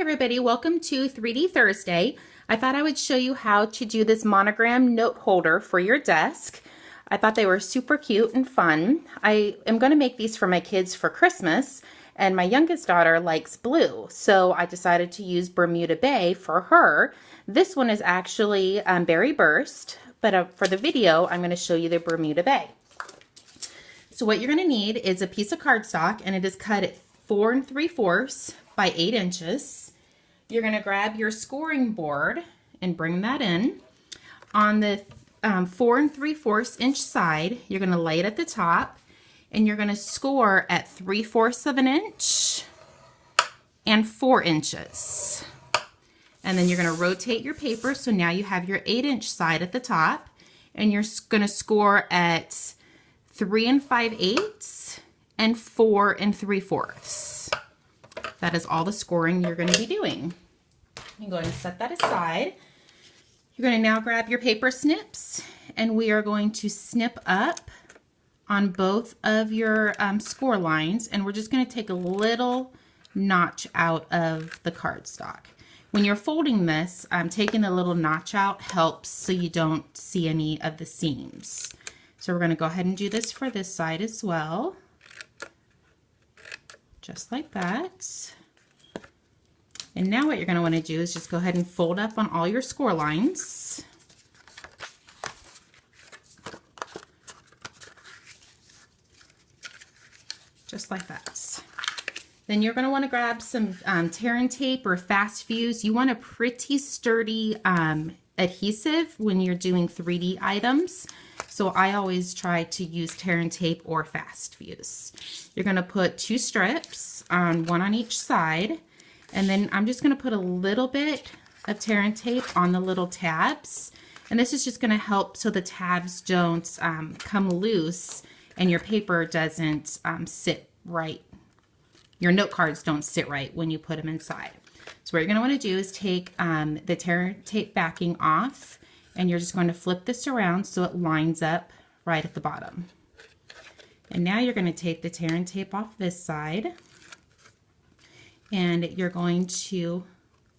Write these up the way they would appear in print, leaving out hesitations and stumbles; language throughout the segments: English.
everybody, welcome to 3D Thursday. I thought I would show you how to do this monogram note holder for your desk. I thought they were super cute and fun. I am going to make these for my kids for Christmas, and my youngest daughter likes blue, so I decided to use Bermuda Bay for her. This one is actually Berry Burst, but for the video I'm going to show you the Bermuda Bay. So what you're going to need is a piece of cardstock, and it is cut at 4 3/4 by 8 inches. You're going to grab your scoring board and bring that in. On the 4 3/4 inch side, you're going to lay it at the top, and you're going to score at 3/4 of an inch and 4 inches. And then you're going to rotate your paper, so now you have your 8-inch side at the top, and you're going to score at 3 5/8 and 4 3/4. That is all the scoring you're going to be doing. You go ahead and set that aside. You're going to now grab your paper snips, and we are going to snip up on both of your score lines, and we're just going to take a little notch out of the cardstock. When you're folding this, taking a little notch out helps so you don't see any of the seams. So we're going to go ahead and do this for this side as well. Just like that. And now what you're going to want to do is just go ahead and fold up on all your score lines. Just like that. Then you're going to want to grab some tear and tape or fast fuse. You want a pretty sturdy adhesive when you're doing 3D items. So I always try to use tear and tape or fast fuse. You're going to put 2 strips, one on each side, and then I'm just going to put a little bit of tear and tape on the little tabs. And this is just going to help so the tabs don't come loose and your paper doesn't sit right. Your note cards don't sit right when you put them inside. So what you're going to want to do is take the tear and tape backing off, and you're just going to flip this around so it lines up right at the bottom. And now you're going to take the tear and tape off this side, and you're going to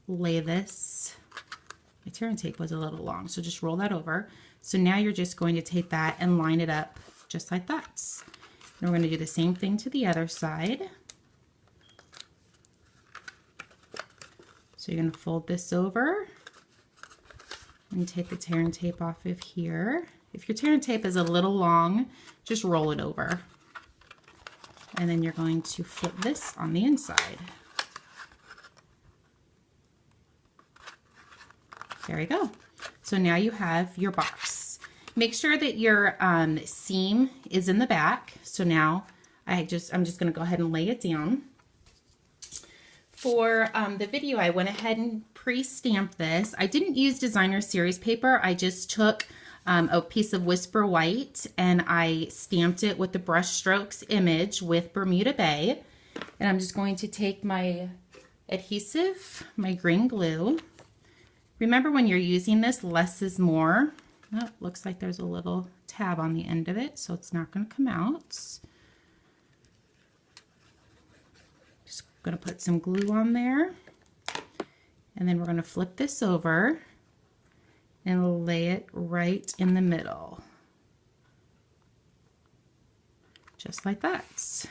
lay this. My tear and tape was a little long, so just roll that over. So now you're just going to take that and line it up just like that. And we're going to do the same thing to the other side. So you're going to fold this over and take the tear and tape off of here. If your tear and tape is a little long, just roll it over. And then you're going to flip this on the inside. There we go. So now you have your box. Make sure that your seam is in the back. So now I'm just going to go ahead and lay it down. For the video, I went ahead and pre-stamped this. I didn't use designer series paper. I just took a piece of Whisper White and I stamped it with the brush strokes image with Bermuda Bay. And I'm just going to take my adhesive, my green glue. Remember, when you're using this, less is more. Oh, looks like there's a little tab on the end of it, so it's not going to come out. Going to put some glue on there, and then we're going to flip this over and lay it right in the middle, just like that.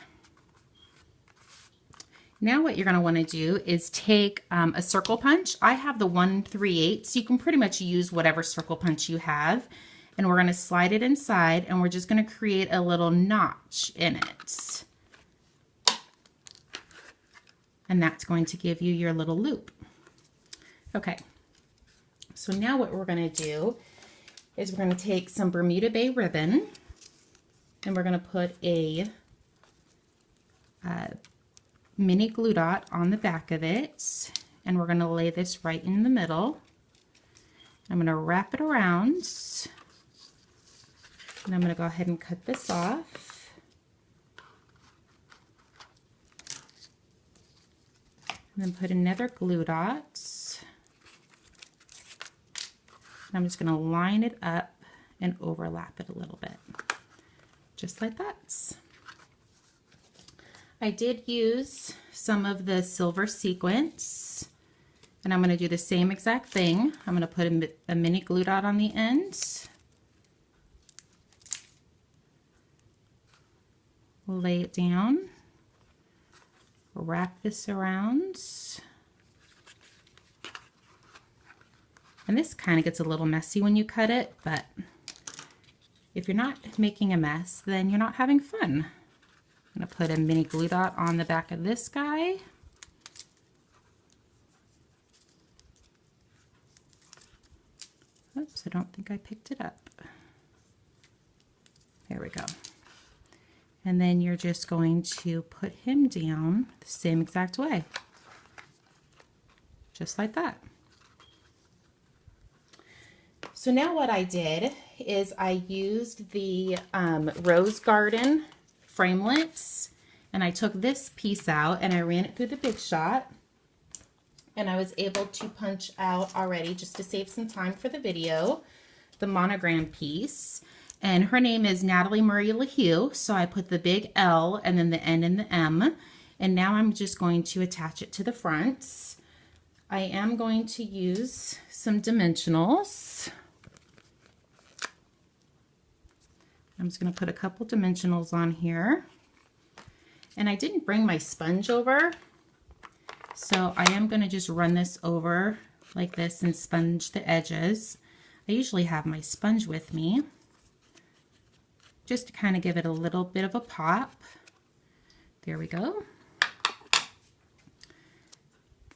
Now what you're going to want to do is take a circle punch. I have the 1 3/8, so you can pretty much use whatever circle punch you have, and we're going to slide it inside, and we're just going to create a little notch in it. And that's going to give you your little loop. Okay, so now what we're going to do is we're going to take some Bermuda Bay ribbon, and we're going to put a mini glue dot on the back of it, and we're going to lay this right in the middle. I'm going to wrap it around, and I'm going to go ahead and cut this off. And then put another glue dot. And I'm just going to line it up and overlap it a little bit, just like that. I did use some of the silver sequins And I'm going to do the same exact thing. I'm going to put a mini glue dot on the end. Lay it down. Wrap this around. And this kind of gets a little messy when you cut it, but if you're not making a mess, then you're not having fun. I'm going to put a mini glue dot on the back of this guy. Oops, I don't think I picked it up. There we go. And then you're just going to put him down the same exact way. Just like that. So now what I did is I used the Rose Garden framelits, and I took this piece out and I ran it through the Big Shot, and I was able to punch out already, just to save some time for the video, the monogram piece. And her name is Natalie Marie LaHue, so I put the big L and then the N and the M. And now I'm just going to attach it to the front. I am going to use some dimensionals. I'm just going to put a couple dimensionals on here. And I didn't bring my sponge over, so I am going to just run this over like this and sponge the edges. I usually have my sponge with me, just to kind of give it a little bit of a pop. There we go.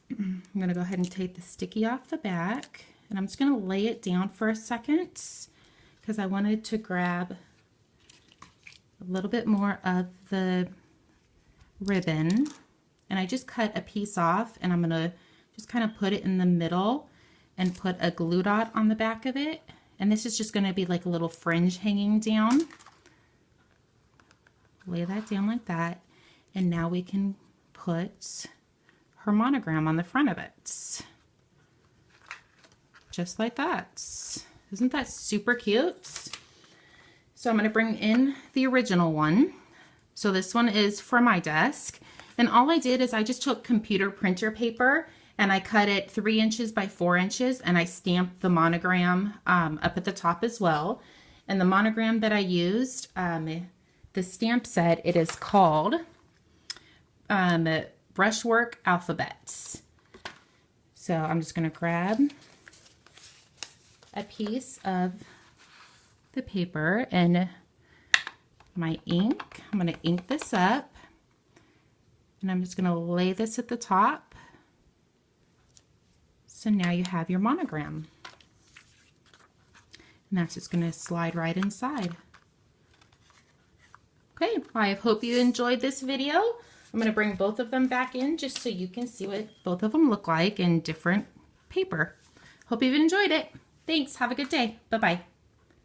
I'm going to go ahead and take the sticky off the back, and I'm just going to lay it down for a second because I wanted to grab a little bit more of the ribbon, and I just cut a piece off, and I'm going to just kind of put it in the middle and put a glue dot on the back of it, and this is just going to be like a little fringe hanging down. Lay that down like that, and now we can put her monogram on the front of it. Just like that. Isn't that super cute? So I'm going to bring in the original one. So this one is for my desk, and all I did is I just took computer printer paper and I cut it 3 inches by 4 inches, and I stamped the monogram up at the top as well. And the monogram that I used, the stamp said it is called Brushwork Alphabets. So I'm just going to grab a piece of the paper and my ink. I'm going to ink this up, and I'm just going to lay this at the top. So now you have your monogram, and that's just going to slide right inside. Okay, I hope you enjoyed this video. I'm going to bring both of them back in just so you can see what both of them look like in different paper. Hope you've enjoyed it. Thanks. Have a good day. Bye-bye.